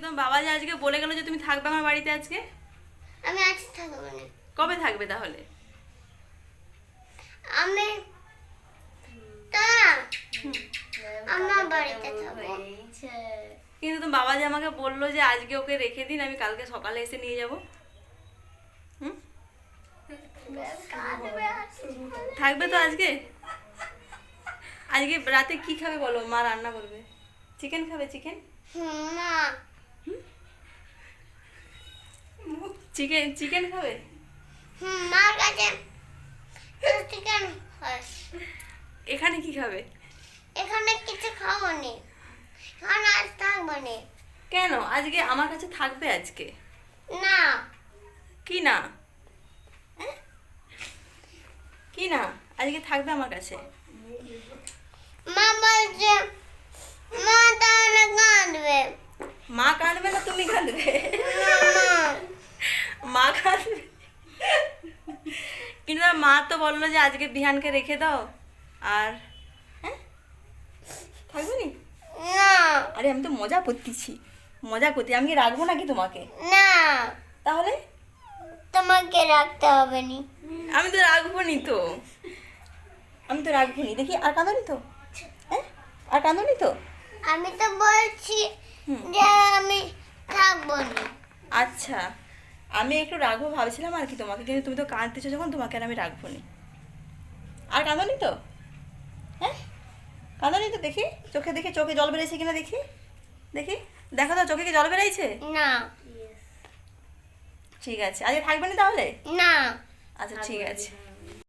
তোমার বাবা যে আজকে বলে গেল যে তুমি থাকবে আমার বাড়িতে আজকে। আমি আজ থাকবো না। কবে থাকবে তাহলে? আমি তা আমার বাড়িতে থাকবো। কিন্তু তোমার বাবা যে আমাকে বললো যে আজকে ওকে রেখে দিন, আমি কালকে সকালে এসে নিয়ে যাব। হুম, থাকবে তো আজকে? আজকে রাতে কি খাবে বলো, মা রান্না করবে। চিকেন খাবে? চিকেন না, চিকেন চিকেন খাবে? মার কাছে চিকেন হয়। এখানে কি খাবে? এখানে কিছু খাবো নি, এখানে আজ থাকবো নি। কেন? আজকে আমার কাছে থাকবে আজকে। না, কি না? হ্যাঁ? কি না? আজকে থাকবে আমার কাছে। মা বলছে মা তাহলে কাঁদবে। মা কাঁদবে না তুমি কাঁদবে? না, মা কাঁদবে। কিন্তু আমার মা তো বললো যে আজকে বিহানকে রেখে দাও। আর হ্যাঁ, থাকবে নি? না, আরে আমি তো মজা করতেছি, মজা করতে। আমি কি রাখবো নাকি তোমাকে? না, তাহলে তোমাকে রাখতে হবে নি। আমি তো রাখবো নি তো, আমি তো রাখবো নি। দেখি, আর কাঁদনি তো? হ্যাঁ, আর কাঁদনি তো? আমি তো বলছি হুম। যে আমি থাকবো নি। আচ্ছা, আমি একটু রাখবো ভাবছিলাম আর কি তোমাকে, কিন্তু তুমি তো কাঁদতেছো যখন, তোমাকে আর আমি রাখবো নি। আর কাঁদনি তো? হ্যাঁ, কাঁদনি তো? দেখি চোখে, দেখি চোখে জল বেরিয়েছে কিনা, দেখি দেখি, দেখো তো চোখে কি জল বেরিয়েছে? না, ঠিক আছে, আজকে থাকবে না তাহলে? না। আচ্ছা ঠিক আছে।